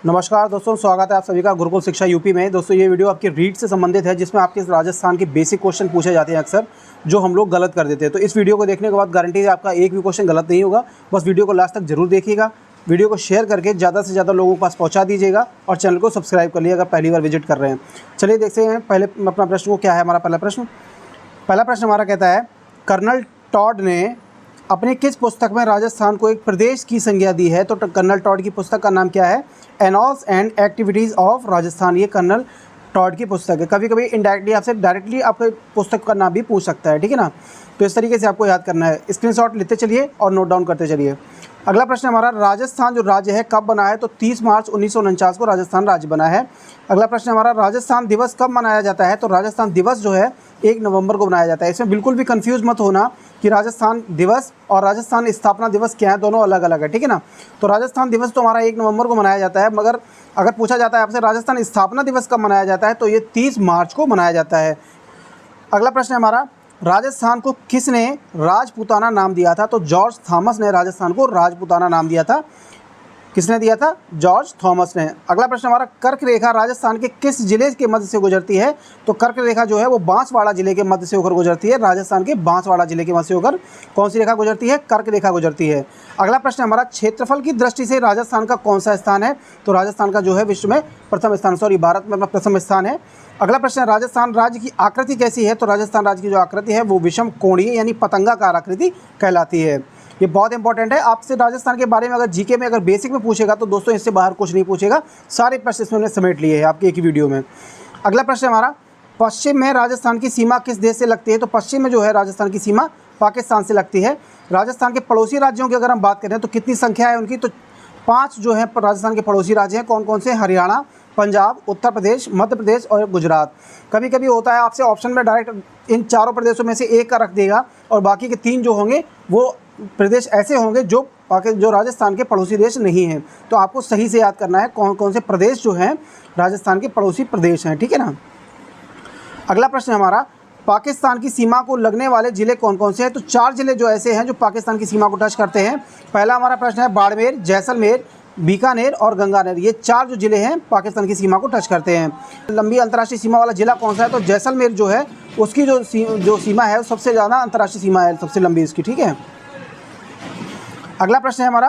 नमस्कार दोस्तों, स्वागत है आप सभी का गुरुकुल शिक्षा यूपी में। दोस्तों ये वीडियो आपके रीड से संबंधित है, जिसमें आपके राजस्थान के बेसिक क्वेश्चन पूछे जाते हैं अक्सर, जो हम लोग गलत कर देते हैं। तो इस वीडियो को देखने के बाद गारंटी है आपका एक भी क्वेश्चन गलत नहीं होगा। बस वीडियो को लास्ट तक जरूर देखिएगा, वीडियो को शेयर करके ज़्यादा से ज़्यादा लोगों के पास पहुँचा दीजिएगा और चैनल को सब्सक्राइब कर लीजिएगा पहली बार विजिट कर रहे हैं। चलिए देखते हैं पहले अपना प्रश्न को क्या है। हमारा पहला प्रश्न हमारा कहता है, कर्नल टॉड ने अपनी किस पुस्तक में राजस्थान को एक प्रदेश की संज्ञा दी है? तो कर्नल टॉड की पुस्तक का नाम क्या है? एनॉल्स एंड एक्टिविटीज़ ऑफ राजस्थान। ये कर्नल टॉड की पुस्तक है। कभी कभी इनडायरेक्टली आपसे डायरेक्टली आपके पुस्तक का नाम भी पूछ सकता है, ठीक है ना। तो इस तरीके से आपको याद करना है। स्क्रीनशॉट लेते चलिए और नोट डाउन करते चलिए। अगला प्रश्न हमारा, राजस्थान जो राज्य है कब बना है? तो 30 मार्च 1949 को राजस्थान राज्य बना है। अगला प्रश्न हमारा, राजस्थान दिवस कब मनाया जाता है? तो राजस्थान दिवस जो है 1 नवंबर को मनाया जाता है। इसमें बिल्कुल भी कंफ्यूज मत होना कि राजस्थान दिवस और राजस्थान स्थापना दिवस क्या है, दोनों अलग अलग है, ठीक है ना। तो राजस्थान दिवस तो हमारा 1 नवंबर को मनाया जाता है, मगर अगर पूछा जाता है आपसे राजस्थान स्थापना दिवस कब मनाया जाता है, तो ये 30 मार्च को मनाया जाता है। अगला प्रश्न हमारा, राजस्थान को किसने राजपूताना नाम दिया था? तो जॉर्ज थॉमस ने राजस्थान को राजपूताना नाम दिया था। किसने दिया था? जॉर्ज थॉमस ने। अगला प्रश्न हमारा, कर्क रेखा राजस्थान के किस जिले के मध्य से गुजरती है? तो कर्क रेखा जो है वो बांसवाड़ा जिले के मध्य से होकर गुजरती है। राजस्थान के बांसवाड़ा जिले के मध्य से होकर कौन सी रेखा गुजरती है? कर्क रेखा गुजरती है। अगला प्रश्न हमारा, क्षेत्रफल की दृष्टि से राजस्थान का कौन सा स्थान है? तो राजस्थान का जो है विश्व में प्रथम स्थान, भारत में अपना प्रथम स्थान है। अगला प्रश्न, राजस्थान राज्य की आकृति कैसी है? तो राजस्थान राज्य की जो आकृति है वो विषम कोणीय यानी पतंगाकार आकृति कहलाती है। ये बहुत इंपॉर्टेंट है। आपसे राजस्थान के बारे में अगर जीके में अगर बेसिक में पूछेगा तो दोस्तों इससे बाहर कुछ नहीं पूछेगा। सारे प्रश्न इसमें हमने समेट लिए हैं आपके एक ही वीडियो में। अगला प्रश्न हमारा, पश्चिम में राजस्थान की सीमा किस देश से लगती है? तो पश्चिम में जो है राजस्थान की सीमा पाकिस्तान से लगती है। राजस्थान के पड़ोसी राज्यों की अगर हम बात करें तो कितनी संख्या है उनकी? तो 5 जो है राजस्थान के पड़ोसी राज्य हैं। कौन कौन से? हरियाणा, पंजाब, उत्तर प्रदेश, मध्य प्रदेश और गुजरात। कभी कभी होता है आपसे ऑप्शन में डायरेक्ट इन चारों प्रदेशों में से एक का रख देगा और बाकी के 3 जो होंगे वो प्रदेश ऐसे होंगे जो राजस्थान के पड़ोसी देश नहीं हैं। तो आपको सही से याद करना है कौन कौन से प्रदेश जो हैं राजस्थान के पड़ोसी प्रदेश हैं, ठीक है ना। अगला प्रश्न हमारा, पाकिस्तान की सीमा को लगने वाले ज़िले कौन कौन से हैं? तो 4 ज़िले जो ऐसे हैं जो पाकिस्तान की सीमा को टच करते हैं। पहला हमारा प्रश्न है बाड़मेर, जैसलमेर, बीकानेर और गंगानेर। ये 4 जो ज़िले हैं पाकिस्तान की सीमा को टच करते हैं। लंबी अंतर्राष्ट्रीय सीमा वाला ज़िला कौन सा है? तो जैसलमेर जो है उसकी जो सीमा है सबसे ज़्यादा अंतर्राष्ट्रीय सीमा है, सबसे लंबी इसकी, ठीक है। अगला प्रश्न है हमारा,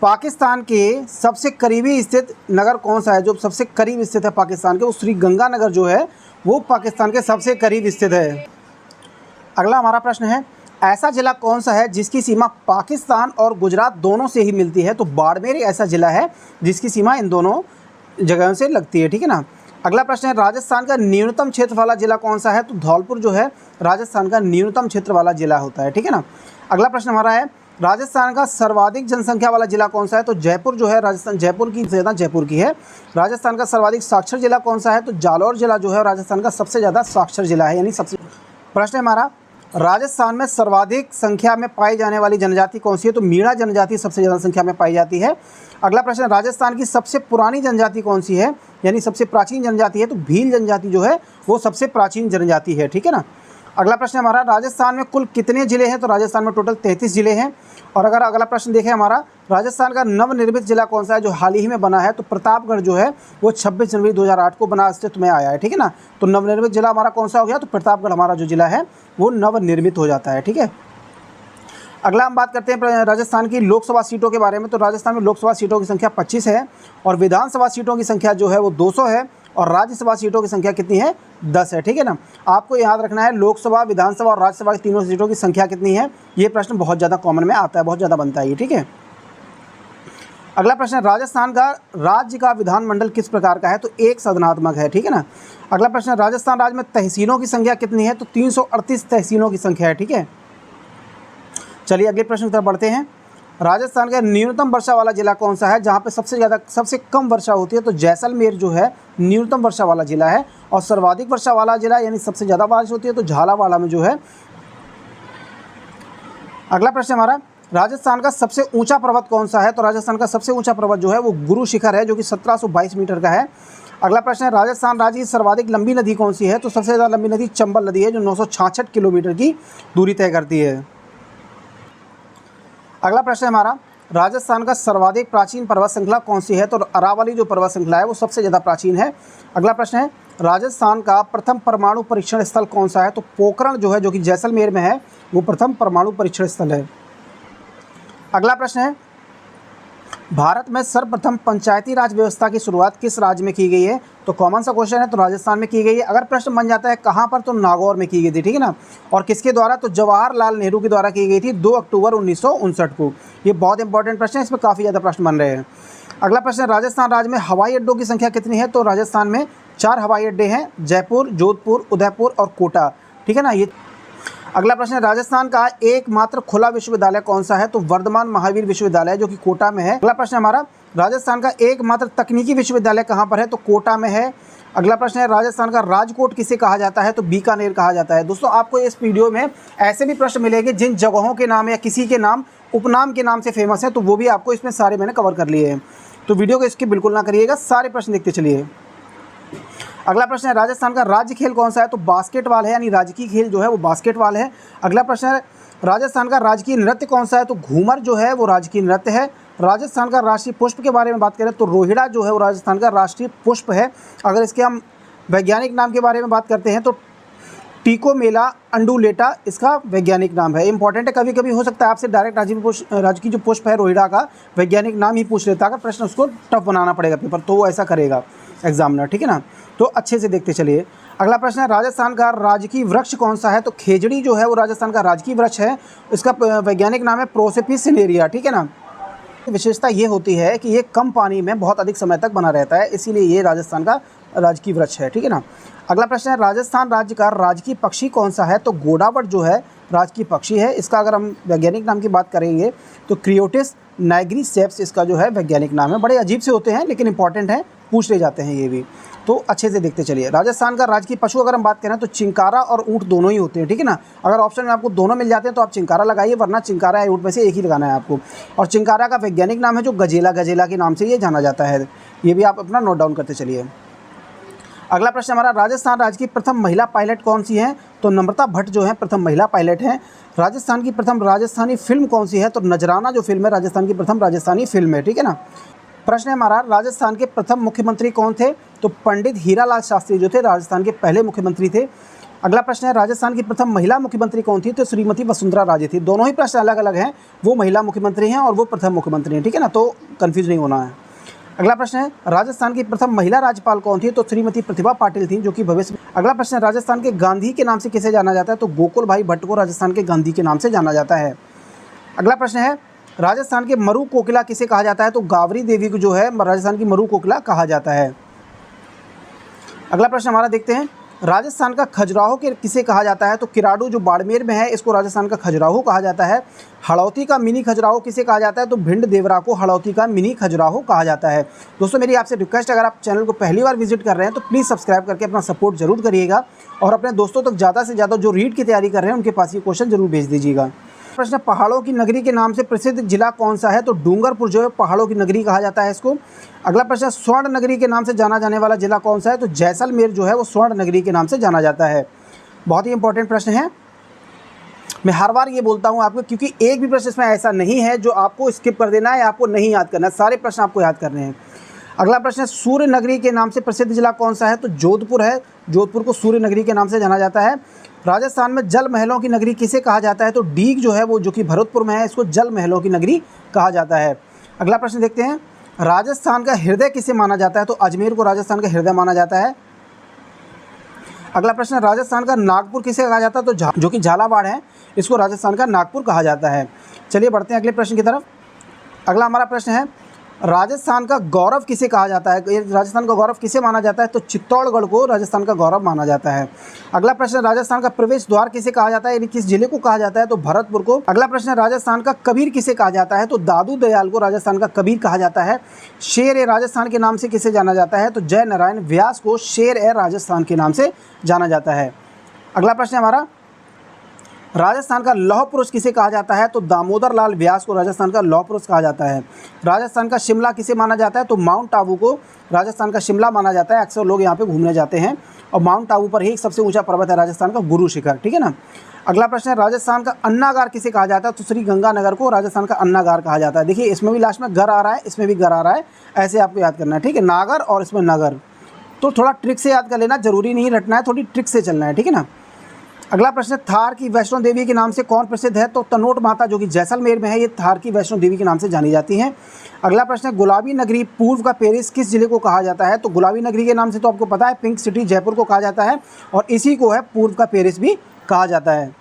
पाकिस्तान के सबसे करीबी स्थित नगर कौन सा है? जो सबसे करीब स्थित है पाकिस्तान के, वो श्री गंगानगर जो है वो पाकिस्तान के सबसे करीब स्थित है। अगला हमारा प्रश्न है, ऐसा ज़िला कौन सा है जिसकी सीमा पाकिस्तान और गुजरात दोनों से ही मिलती है? तो बाड़मेर ऐसा ज़िला है जिसकी सीमा इन दोनों जगहों से लगती है, ठीक है ना। अगला प्रश्न है, राजस्थान का न्यूनतम क्षेत्र वाला ज़िला कौन सा है? तो धौलपुर जो है राजस्थान का न्यूनतम क्षेत्र वाला ज़िला होता है, ठीक है ना। अगला प्रश्न हमारा है, राजस्थान का सर्वाधिक जनसंख्या वाला जिला कौन सा है? तो जयपुर जो है राजस्थान, जयपुर की ज़्यादा जयपुर की है। राजस्थान का सर्वाधिक साक्षर जिला कौन सा है? तो जालौर जिला जो है राजस्थान का सबसे ज़्यादा साक्षर जिला है, यानी सबसे। प्रश्न हमारा, राजस्थान में सर्वाधिक संख्या में पाई जाने वाली जनजाति कौन सी है? तो मीणा जनजाति सबसे ज़्यादा संख्या में पाई जाती है। अगला प्रश्न, राजस्थान की सबसे पुरानी जनजाति कौन सी है, यानी सबसे प्राचीन जनजाति है? तो भील जनजाति जो है वो सबसे प्राचीन जनजाति है, ठीक है ना। अगला प्रश्न हमारा, राजस्थान में कुल कितने ज़िले हैं? तो राजस्थान में टोटल 33 ज़िले हैं। और अगर अगला प्रश्न देखें हमारा, राजस्थान का नवनिर्मित जिला कौन सा है जो हाल ही में बना है? तो प्रतापगढ़ जो है वो 26 जनवरी 2008 को बना अस्तित्व में आया है, ठीक है ना। तो नवनिर्मित जिला हमारा कौन सा हो गया? तो प्रतापगढ़ हमारा जो जिला है वो नवनिर्मित हो जाता है, ठीक है। अगला हम बात करते हैं राजस्थान की लोकसभा सीटों के बारे में। तो राजस्थान में लोकसभा सीटों की संख्या 25 है और विधानसभा सीटों की संख्या जो है वो 200 है और राज्यसभा सीटों की संख्या कितनी है? 10 है, ठीक है ना। आपको याद रखना है लोकसभा, विधानसभा और राज्यसभा की तीनों सीटों की संख्या कितनी है। ये प्रश्न बहुत ज़्यादा कॉमन में आता है, बहुत ज़्यादा बनता है ये, ठीक है। अगला प्रश्न, राजस्थान का राज्य का विधानमंडल किस प्रकार का है? तो एक सदनात्मक है, ठीक है ना। अगला प्रश्न, राजस्थान राज्य में तहसीलों की संख्या कितनी है? तो 338 तहसीलों की संख्या है, ठीक है। चलिए अगले प्रश्न की तरफ बढ़ते हैं। राजस्थान का न्यूनतम वर्षा वाला जिला कौन सा है जहाँ पे सबसे कम वर्षा होती है? तो जैसलमेर जो है न्यूनतम वर्षा वाला जिला है। और सर्वाधिक वर्षा वाला जिला यानी सबसे ज़्यादा बारिश होती है तो झालावाड़ में जो है। अगला प्रश्न हमारा, राजस्थान का सबसे ऊंचा पर्वत कौन सा है? तो राजस्थान का सबसे ऊंचा पर्वत जो है वो गुरु शिखर है जो कि 1722 मीटर का है। अगला प्रश्न है, राजस्थान राज्य की सर्वाधिक लंबी नदी कौन सी है? तो सबसे ज़्यादा लंबी नदी चंबल नदी है जो 966 किलोमीटर की दूरी तय करती है। अगला प्रश्न है हमारा, राजस्थान का सर्वाधिक प्राचीन पर्वत श्रृंखला कौन सी है? तो अरावली जो पर्वत श्रृंखला है वो सबसे ज़्यादा प्राचीन है। अगला प्रश्न है, राजस्थान का प्रथम परमाणु परीक्षण स्थल कौन सा है? तो पोखरण जो है, जो कि जैसलमेर में है, वो प्रथम परमाणु परीक्षण स्थल है। अगला प्रश्न है, भारत में सर्वप्रथम पंचायती राज व्यवस्था की शुरुआत किस राज्य में की गई है? तो कॉमन सा क्वेश्चन है, तो राजस्थान में की गई है। अगर प्रश्न बन जाता है कहाँ पर, तो नागौर में की गई थी, ठीक है ना। और किसके द्वारा? तो जवाहरलाल नेहरू के द्वारा की गई थी 2 अक्टूबर 1959 को। ये बहुत इंपॉर्टेंट प्रश्न है, इसमें काफ़ी ज़्यादा प्रश्न बन रहे हैं। अगला प्रश्न, राजस्थान राज्य में हवाई अड्डों की संख्या कितनी है? तो राजस्थान में 4 हवाई अड्डे हैं, जयपुर, जोधपुर, उदयपुर और कोटा, ठीक है ना। ये अगला प्रश्न है, राजस्थान का एकमात्र खुला विश्वविद्यालय कौन सा है? तो वर्धमान महावीर विश्वविद्यालय जो कि कोटा में है। अगला प्रश्न हमारा, राजस्थान का एकमात्र तकनीकी विश्वविद्यालय कहाँ पर है? तो कोटा में है। अगला प्रश्न है, राजस्थान का राजकोट किसे कहा जाता है? तो बीकानेर कहा जाता है। दोस्तों, आपको इस वीडियो में ऐसे भी प्रश्न मिलेंगे जिन जगहों के नाम या किसी के नाम उपनाम के नाम से फेमस है, तो वो भी आपको इसमें सारे मैंने कवर कर लिए हैं। तो वीडियो को स्किप बिल्कुल ना करिएगा, सारे प्रश्न देखते चलिए। अगला प्रश्न है, राजस्थान का राज्य खेल कौन सा है? तो बास्केटबॉल है, यानी राजकीय खेल जो है वो बास्केटबॉल है। अगला प्रश्न है, राजस्थान का राजकीय नृत्य कौन सा है? तो घूमर जो है वो राजकीय नृत्य है। राजस्थान का राष्ट्रीय पुष्प के बारे में बात करें तो रोहिड़ा जो है वो राजस्थान का राष्ट्रीय पुष्प है। अगर इसके हम वैज्ञानिक नाम के बारे में बात करते हैं तो टिकोमेला अंडुलेटा इसका वैज्ञानिक नाम है। इंपॉर्टेंट है, कभी कभी हो सकता है आपसे डायरेक्ट राजकीय जो पुष्प है रोहिड़ा का वैज्ञानिक नाम ही पूछ लेता है। अगर प्रश्न उसको टफ बनाना पड़ेगा पेपर, तो वो ऐसा करेगा एग्जामिनर, ठीक है ना। तो अच्छे से देखते चलिए। अगला प्रश्न है, राजस्थान का राजकीय वृक्ष कौन सा है? तो खेजड़ी जो है वो राजस्थान का राजकीय वृक्ष है। इसका वैज्ञानिक नाम है प्रोसेपिस सिनेरिया, ठीक है ना। विशेषता ये होती है कि ये कम पानी में बहुत अधिक समय तक बना रहता है, इसीलिए ये राजस्थान का राजकीय वृक्ष है, ठीक है ना। अगला प्रश्न है, राजस्थान राज्य का राजकीय पक्षी कौन सा है? तो गोडावट जो है राजकीय पक्षी है। इसका अगर हम वैज्ञानिक नाम की बात करेंगे तो क्रियोटिस नाइग्रीसेप्स इसका जो है वैज्ञानिक नाम है। बड़े अजीब से होते हैं लेकिन इंपॉर्टेंट हैं, पूछ ले जाते हैं ये भी, तो अच्छे से देखते चलिए। राजस्थान का राजकीय पशु अगर हम बात करें तो चिंकारा और ऊँट दोनों ही होते हैं, ठीक है ना। अगर ऑप्शन में आपको दोनों मिल जाते हैं तो आप चिंकारा लगाइए, वरना चिंकारा या ऊँट में से एक ही लगाना है आपको। और चिंकारा का वैज्ञानिक नाम है जो गजेला, गजेला के नाम से ये जाना जाता है। ये भी आप अपना नोट डाउन करते चलिए। अगला प्रश्न हमारा, राजस्थान राज्य की प्रथम महिला पायलट कौन सी है? तो नम्रता भट्ट जो है प्रथम महिला पायलट हैं। राजस्थान की प्रथम राजस्थानी फिल्म कौन सी है? तो नजराना जो फिल्म है राजस्थान की प्रथम राजस्थानी फिल्म है, ठीक है ना। प्रश्न है हमारा, राजस्थान के प्रथम मुख्यमंत्री कौन थे? तो पंडित हीरालाल शास्त्री जो थे राजस्थान के पहले मुख्यमंत्री थे। अगला प्रश्न है, राजस्थान की प्रथम महिला मुख्यमंत्री कौन थी? तो श्रीमती वसुंधरा राजे थी। दोनों ही प्रश्न अलग अलग हैं, वो महिला मुख्यमंत्री हैं और वो प्रथम मुख्यमंत्री हैं, ठीक है ना, तो कन्फ्यूज नहीं होना है। अगला प्रश्न है, राजस्थान की प्रथम महिला राज्यपाल कौन थी? तो श्रीमती प्रतिभा पाटिल थी, जो कि भविष्य में। अगला प्रश्न है, राजस्थान के गांधी के नाम से किसे जाना जाता है? तो गोकुल भाई भट्ट को राजस्थान के गांधी के नाम से जाना जाता है। अगला प्रश्न है, राजस्थान के मरु कोकिला किसे कहा जाता है? तो गावरी देवी को जो है राजस्थान की मरु कोकिला कहा जाता है। अगला प्रश्न हमारा देखते हैं, राजस्थान का खजुराहो के किसे कहा जाता है? तो किराडू जो बाड़मेर में है इसको राजस्थान का खजुराहो कहा जाता है। हड़ौती का मिनी खजुराहो किसे कहा जाता है? तो भिंड देवरा को हड़ौती का मिनी खजुराहो कहा जाता है। दोस्तों, मेरी आपसे रिक्वेस्ट, अगर आप चैनल को पहली बार विजिट कर रहे हैं तो प्लीज़ सब्सक्राइब करके अपना सपोर्ट जरूर करिएगा और अपने दोस्तों तक ज़्यादा से ज़्यादा जो रीट की तैयारी कर रहे हैं उनके पास ये क्वेश्चन जरूर भेज दीजिएगा। प्रश्न, पहाड़ों की नगरी के नाम से प्रसिद्ध जिला कौन सा है? तो डूंगरपुर जो है पहाड़ों की नगरी कहा जाता है इसको। अगला प्रश्न, स्वर्ण नगरी के नाम से जाना जाने वाला जिला कौन सा है? तो जैसलमेर जो है वो स्वर्ण नगरी के नाम से जाना जाता है। बहुत ही इंपॉर्टेंट प्रश्न है, मैं हर बार ये बोलता हूँ आपको, क्योंकि एक भी प्रश्न इसमें ऐसा नहीं है जो आपको स्किप कर देना है, आपको नहीं याद करना है, सारे प्रश्न आपको याद करने हैं। अगला प्रश्न, सूर्य नगरी के नाम से प्रसिद्ध जिला कौन सा है? तो जोधपुर है, जोधपुर को सूर्य नगरी के नाम से जाना जाता है। राजस्थान में जल महलों की नगरी किसे कहा जाता है? तो डीग जो है वो जो कि भरतपुर में है इसको जल महलों की नगरी कहा जाता है। अगला प्रश्न देखते हैं, राजस्थान का हृदय किसे माना जाता है? तो अजमेर को राजस्थान का हृदय माना जाता है। अगला प्रश्न, राजस्थान का नागपुर किसे कहा जाता है? तो जो कि झालावाड़ है इसको राजस्थान का नागपुर कहा जाता है। चलिए बढ़ते हैं अगले प्रश्न की तरफ। अगला हमारा प्रश्न है, राजस्थान का गौरव किसे कहा जाता है? राजस्थान का गौरव किसे माना जाता है? तो चित्तौड़गढ़ को राजस्थान का गौरव माना जाता है। अगला प्रश्न, राजस्थान का प्रवेश द्वार किसे कहा जाता है, यानी किस जिले को कहा जाता है? तो भरतपुर को। अगला प्रश्न, राजस्थान का कबीर किसे कहा जाता है? तो दादू दयाल को राजस्थान का कबीर कहा जाता है। शेर ए राजस्थान के नाम से किसे जाना जाता है? तो जय नारायण व्यास को शेर ए राजस्थान के नाम से जाना जाता है। अगला प्रश्न हमारा, राजस्थान का लौह पुरुष किसे कहा जाता है? तो दामोदर लाल व्यास को राजस्थान का लौह पुरुष कहा जाता है। राजस्थान का शिमला किसे माना जाता है? तो माउंट आबू को राजस्थान का शिमला माना जाता है। अक्सर लोग यहाँ पे घूमने जाते हैं और माउंट आबू पर ही एक सबसे ऊंचा पर्वत है राजस्थान का, गुरु शिखर, ठीक है ना। अगला प्रश्न है, राजस्थान का अन्नागार किसे कहा जाता है? तो श्री गंगानगर को राजस्थान का अन्नागार कहा जाता है। देखिए इसमें भी लास्ट में घर आ रहा है, इसमें भी घर आ रहा है, ऐसे आपको याद करना है, ठीक है, नागर और इसमें नगर। तो थोड़ा ट्रिक से याद कर लेना, जरूरी नहीं रटना है, थोड़ी ट्रिक से चलना है, ठीक है ना। अगला प्रश्न, थार की वैष्णो देवी के नाम से कौन प्रसिद्ध है? तो तनोट माता जो कि जैसलमेर में है, ये थार की वैष्णो देवी के नाम से जानी जाती हैं। अगला प्रश्न है, गुलाबी नगरी पूर्व का पेरिस किस जिले को कहा जाता है? तो गुलाबी नगरी के नाम से तो आपको पता है पिंक सिटी जयपुर को कहा जाता है, और इसी को है पूर्व का पेरिस भी कहा जाता है।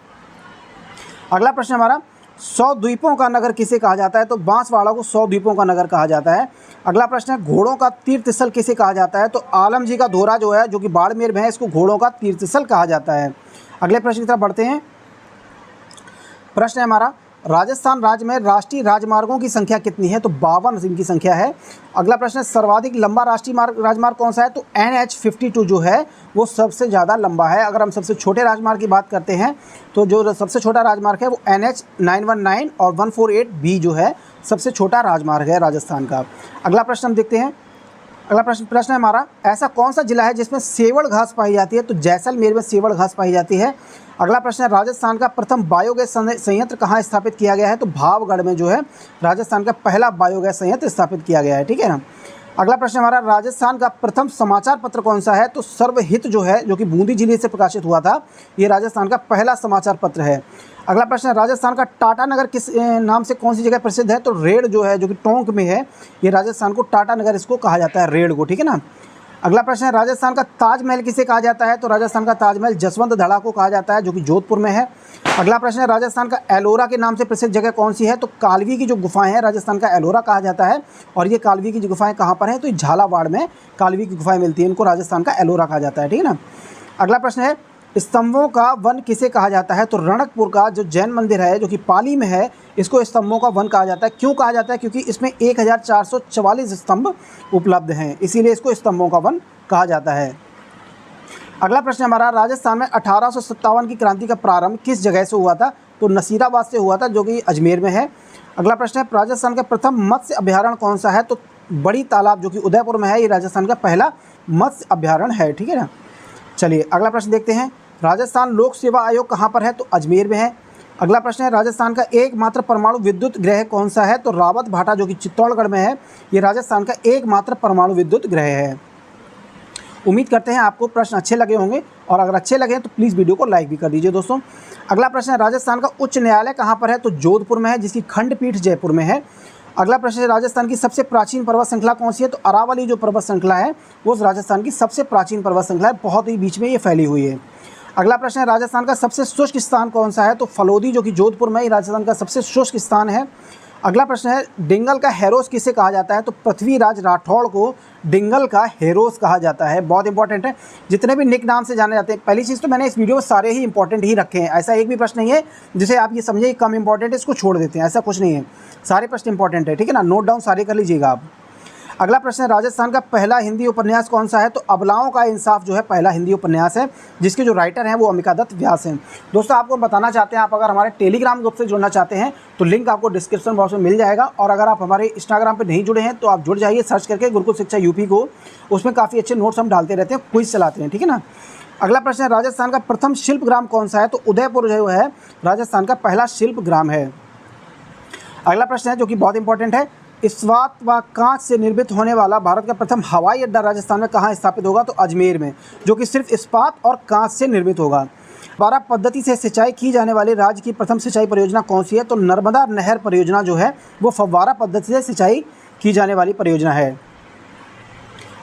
अगला प्रश्न हमारा, 100 द्वीपों का नगर किसे कहा जाता है? तो बांसवाड़ा को 100 द्वीपों का नगर कहा जाता है। अगला प्रश्न है, घोड़ों का तीर्थ स्थल किसे कहा जाता है? तो आलम जी का धोरा जो है, जो कि बाड़मेर में है, इसको घोड़ों का तीर्थ स्थल कहा जाता है। अगले प्रश्न की तरफ बढ़ते हैं। प्रश्न है हमारा, राजस्थान राज्य में राष्ट्रीय राजमार्गों की संख्या कितनी है? तो 52 इनकी संख्या है। अगला प्रश्न है, सर्वाधिक लंबा राष्ट्रीय राजमार्ग कौन सा है? तो NH52 जो है वो सबसे ज़्यादा लंबा है। अगर हम सबसे छोटे राजमार्ग की बात करते हैं तो जो सबसे छोटा राजमार्ग है वो NH919 और 148B जो है सबसे छोटा राजमार्ग है राजस्थान का। अगला प्रश्न हम देखते हैं। अगला प्रश्न है हमारा, ऐसा कौन सा जिला है जिसमें सेवड़ घास पाई जाती है? तो जैसलमेर में सेवड़ घास पाई जाती है। अगला प्रश्न है, राजस्थान का प्रथम बायोगैस संयंत्र कहाँ स्थापित किया गया है? तो भावगढ़ में जो है राजस्थान का पहला बायोगैस संयंत्र स्थापित किया गया है, ठीक है ना। अगला प्रश्न हमारा, राजस्थान का प्रथम समाचार पत्र कौन सा है? तो सर्वहित जो है, जो कि बूंदी जिले से प्रकाशित हुआ था, ये राजस्थान का पहला समाचार पत्र है। अगला प्रश्न है, राजस्थान का टाटा नगर किस नाम से कौन सी जगह प्रसिद्ध है? तो रेड जो है, जो कि टोंक में है, ये राजस्थान को टाटा नगर इसको कहा जाता है, रेड को, ठीक है ना। अगला प्रश्न है, राजस्थान का ताजमहल किसे कहा जाता है? तो राजस्थान का ताजमहल जसवंत धड़ा को कहा जाता है, जो कि जोधपुर में है। अगला प्रश्न है, राजस्थान का एलोरा के नाम से प्रसिद्ध जगह कौन सी है? तो कालवी की जो गुफाएं हैं, राजस्थान का एलोरा कहा जाता है। और ये कालवी की जो गुफाएं कहाँ पर हैं? तो झालावाड़ में कालवी की गुफाएं मिलती हैं, इनको राजस्थान का एलोरा कहा जाता है, ठीक है ना। अगला प्रश्न है, स्तंभों का वन किसे कहा जाता है? तो रणकपुर का जो जैन मंदिर है, जो कि पाली में है, इसको स्तंभों का वन कहा जाता है। क्यों कहा जाता है? क्योंकि इसमें 1444 स्तंभ उपलब्ध हैं, इसीलिए इसको स्तंभों का वन कहा जाता है। अगला प्रश्न हमारा, राजस्थान में 1857 की क्रांति का प्रारंभ किस जगह से हुआ था? तो नसीराबाद से हुआ था, जो कि अजमेर में है। अगला प्रश्न है, राजस्थान का प्रथम मत्स्य अभ्यारण्य कौन सा है? तो बड़ी तालाब, जो कि उदयपुर में है, ये राजस्थान का पहला मत्स्य अभ्यारण्य है, ठीक है ना। चलिए अगला प्रश्न देखते हैं। राजस्थान लोक सेवा आयोग कहाँ पर है? तो अजमेर में है। अगला प्रश्न है, राजस्थान का एकमात्र परमाणु विद्युत गृह कौन सा है? तो रावत भाटा, जो कि चित्तौड़गढ़ में है, ये राजस्थान का एकमात्र परमाणु विद्युत गृह है। उम्मीद करते हैं आपको प्रश्न अच्छे लगे होंगे, और अगर अच्छे लगे तो प्लीज़ वीडियो को लाइक भी कर दीजिए दोस्तों। अगला प्रश्न है, राजस्थान का उच्च न्यायालय कहाँ पर है? तो जोधपुर में है, जिसकी खंडपीठ जयपुर में है। अगला प्रश्न है, राजस्थान की सबसे प्राचीन पर्वत श्रृंखला कौन सी है? तो अरावली जो पर्वत श्रृंखला है वो राजस्थान की सबसे प्राचीन पर्वत श्रृंखला है, बहुत ही बीच में ये फैली हुई है। अगला प्रश्न है, राजस्थान का सबसे शुष्क स्थान कौन सा है? तो फलोदी, जो कि जोधपुर में ही राजस्थान का सबसे शुष्क स्थान है। अगला प्रश्न है, डिंगल का हेरोस किसे कहा जाता है? तो पृथ्वीराज राठौड़ को डिंगल का हेरोस कहा जाता है। बहुत इंपॉर्टेंट है, जितने भी निक नाम से जाने जाते हैं। पहली चीज़ तो मैंने इस वीडियो में सारे ही इंपॉर्टेंट ही रखे हैं, ऐसा एक भी प्रश्न नहीं है जिसे आप ये समझिए कम इंपॉर्टेंट है इसको छोड़ देते हैं, ऐसा कुछ नहीं है, सारे प्रश्न इंपॉर्टेंट है, ठीक है ना। नोट डाउन सारे कर लीजिएगा आप। अगला प्रश्न है, राजस्थान का पहला हिंदी उपन्यास कौन सा है? तो अबलाओं का इंसाफ जो है पहला हिंदी उपन्यास है, जिसके जो राइटर हैं वो अमिका दत्त व्यास हैं। दोस्तों आपको बताना चाहते हैं, आप अगर हमारे टेलीग्राम ग्रुप से जुड़ना चाहते हैं तो लिंक आपको डिस्क्रिप्शन बॉक्स में मिल जाएगा, और अगर आप हमारे इंस्टाग्राम पर नहीं जुड़े हैं तो आप जुड़ जाइए, सर्च करके गुरुकुल शिक्षा यूपी को, उसमें काफ़ी अच्छे नोट्स हम डालते रहते हैं, क्विज चलाते हैं, ठीक है ना। अगला प्रश्न है, राजस्थान का प्रथम शिल्प ग्राम कौन सा है? तो उदयपुर जो है राजस्थान का पहला शिल्प ग्राम है। अगला प्रश्न है, जो कि बहुत इंपॉर्टेंट है, इस्पात व कांच से निर्मित होने वाला भारत का प्रथम हवाई अड्डा राजस्थान में कहाँ स्थापित होगा? तो अजमेर में, जो कि सिर्फ इस्पात और कांच से निर्मित होगा। फव्वारा पद्धति से सिंचाई की जाने वाली राज्य की प्रथम सिंचाई परियोजना कौन सी है? तो नर्मदा नहर परियोजना जो है वो फव्वारा पद्धति से सिंचाई की जाने वाली परियोजना है।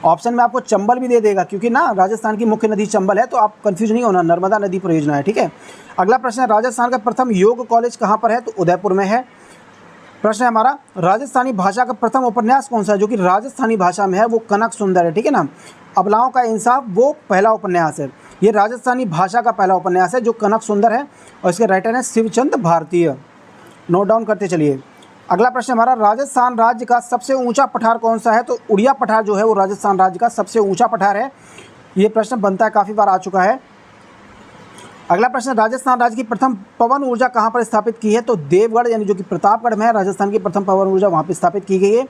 ऑप्शन में आपको चंबल भी दे देगा, क्योंकि ना राजस्थान की मुख्य नदी चंबल है, तो आप कंफ्यूज नहीं होना, नर्मदा नदी परियोजना है, ठीक है। अगला प्रश्न है, राजस्थान का प्रथम योग कॉलेज कहाँ पर है? तो उदयपुर में है। प्रश्न है हमारा, राजस्थानी भाषा का प्रथम उपन्यास कौन सा है? जो कि राजस्थानी भाषा में है वो कनक सुंदर है, ठीक है ना। अबलाओं का इंसाफ वो पहला उपन्यास है, ये राजस्थानी भाषा का पहला उपन्यास है जो कनक सुंदर है, और इसके राइटर हैं शिवचंद भारतीय। नोट डाउन करते चलिए। अगला प्रश्न हमारा, राजस्थान राज्य का सबसे ऊंचा पठार कौन सा है? तो उड़िया पठार जो है वो राजस्थान राज्य का सबसे ऊंचा पठार है। ये प्रश्न बनता है, काफ़ी बार आ चुका है। अगला प्रश्न, राजस्थान राज्य की प्रथम पवन ऊर्जा कहाँ पर स्थापित की है? तो देवगढ़, यानी जो कि प्रतापगढ़ में है, राजस्थान की प्रथम पवन ऊर्जा वहाँ पर स्थापित की गई है।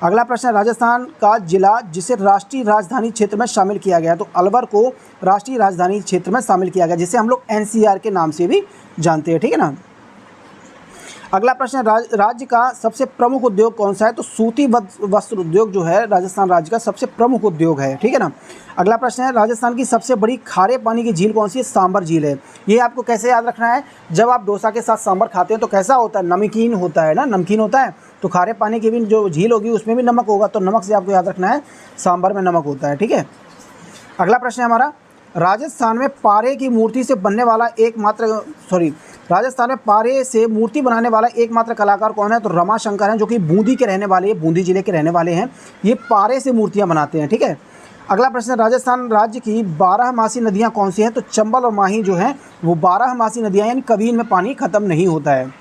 अगला प्रश्न है, राजस्थान का जिला जिसे राष्ट्रीय राजधानी क्षेत्र में शामिल किया गया है। तो अलवर को राष्ट्रीय राजधानी क्षेत्र में शामिल किया गया, जिसे हम लोग एनसीआर के नाम से भी जानते हैं, ठीक है ना। अगला प्रश्न है, राज्य का सबसे प्रमुख उद्योग कौन सा है। तो सूती वस्त्र उद्योग जो है राजस्थान राज्य का सबसे प्रमुख उद्योग है, ठीक है ना। अगला प्रश्न है, राजस्थान की सबसे बड़ी खारे पानी की झील कौन सी है। सांबर झील है। ये आपको कैसे याद रखना है, जब आप डोसा के साथ सांबर खाते हैं तो कैसा होता है, नमकीन होता है ना, नमकीन होता है। तो खारे पानी की भी जो झील होगी उसमें भी नमक होगा, तो नमक से आपको याद रखना है सांबर में नमक होता है, ठीक है। अगला प्रश्न है हमारा, राजस्थान में पारे की मूर्ति से बनने वाला राजस्थान में पारे से मूर्ति बनाने वाला एकमात्र कलाकार कौन है। तो रमाशंकर हैं, जो कि बूंदी के रहने वाले हैं, बूंदी जिले के रहने वाले हैं। ये पारे से मूर्तियां बनाते हैं, ठीक है। अगला प्रश्न, राजस्थान राज्य की 12मासी नदियां कौन सी हैं। तो चंबल और माही जो हैं वो 12मासी नदियां, यानी कभी इनमें पानी खत्म नहीं होता है।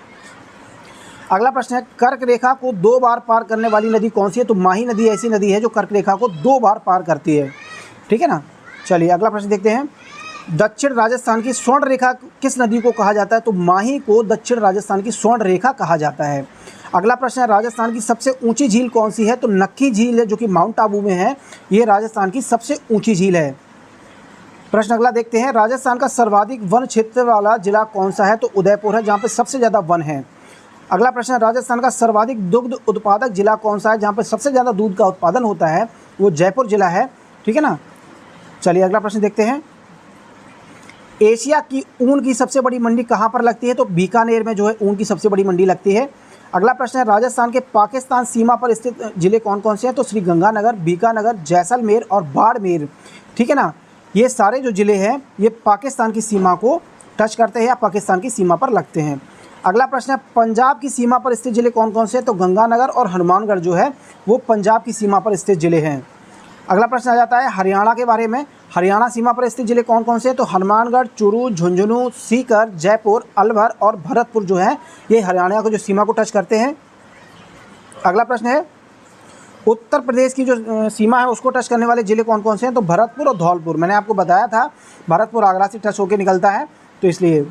अगला प्रश्न है, कर्क रेखा को 2 बार पार करने वाली नदी कौन सी है। तो माही नदी ऐसी नदी है जो कर्क रेखा को 2 बार पार करती है, ठीक है ना। चलिए अगला प्रश्न देखते हैं, दक्षिण राजस्थान की स्वर्ण रेखा किस नदी को कहा जाता है। तो माही को दक्षिण राजस्थान की स्वर्ण रेखा कहा जाता है। अगला प्रश्न है, राजस्थान की सबसे ऊंची झील कौन सी है। तो नक्की झील है, जो कि माउंट आबू में है। ये राजस्थान की सबसे ऊंची झील है। प्रश्न अगला देखते हैं, राजस्थान का सर्वाधिक वन क्षेत्र वाला जिला कौन सा है। तो उदयपुर है, जहाँ पे सबसे ज़्यादा वन है। अगला प्रश्न है, राजस्थान का सर्वाधिक दुग्ध उत्पादक जिला कौन सा है। जहाँ पर सबसे ज़्यादा दूध का उत्पादन होता है वो जयपुर जिला है, ठीक है ना। चलिए अगला प्रश्न देखते हैं, एशिया की ऊन की सबसे बड़ी मंडी कहाँ पर लगती है। तो बीकानेर में जो है ऊन की सबसे बड़ी मंडी लगती है। अगला प्रश्न है, राजस्थान के पाकिस्तान सीमा पर स्थित जिले कौन कौन से हैं। तो श्रीगंगानगर, बीकानेर, जैसलमेर और बाड़मेर, ठीक है ना। ये सारे जो ज़िले हैं ये पाकिस्तान की सीमा को टच करते हैं या पाकिस्तान की सीमा पर लगते हैं। अगला प्रश्न है, पंजाब की सीमा पर स्थित ज़िले कौन कौन से हैं। तो गंगानगर और हनुमानगढ़ जो है वो पंजाब की सीमा पर स्थित ज़िले हैं। अगला प्रश्न आ जाता है हरियाणा के बारे में, हरियाणा सीमा पर स्थित जिले कौन कौन से हैं। तो हनुमानगढ़, चूरू, झुंझुनू, सीकर, जयपुर, अलवर और भरतपुर जो है ये हरियाणा को जो सीमा को टच करते हैं। अगला प्रश्न है, उत्तर प्रदेश की जो सीमा है उसको टच करने वाले ज़िले कौन कौन से हैं। तो भरतपुर और धौलपुर, मैंने आपको बताया था भरतपुर आगरा से टच होकर निकलता है, तो इसलिए।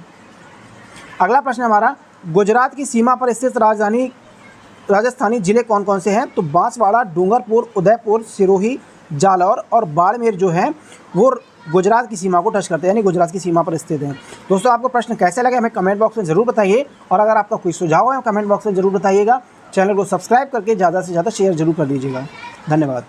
अगला प्रश्न हमारा, गुजरात की सीमा पर स्थित राजस्थानी ज़िले कौन कौन से हैं। तो बांसवाड़ा, डूंगरपुर, उदयपुर, सिरोही, जालौर और बाड़मेर जो हैं वो गुजरात की सीमा को टच करते हैं, यानी गुजरात की सीमा पर स्थित हैं। दोस्तों आपको प्रश्न कैसे लगे हमें कमेंट बॉक्स में ज़रूर बताइए, और अगर आपका कोई सुझाव है कमेंट बॉक्स में ज़रूर बताइएगा। चैनल को सब्सक्राइब करके ज़्यादा से ज़्यादा शेयर जरूर कर दीजिएगा। धन्यवाद।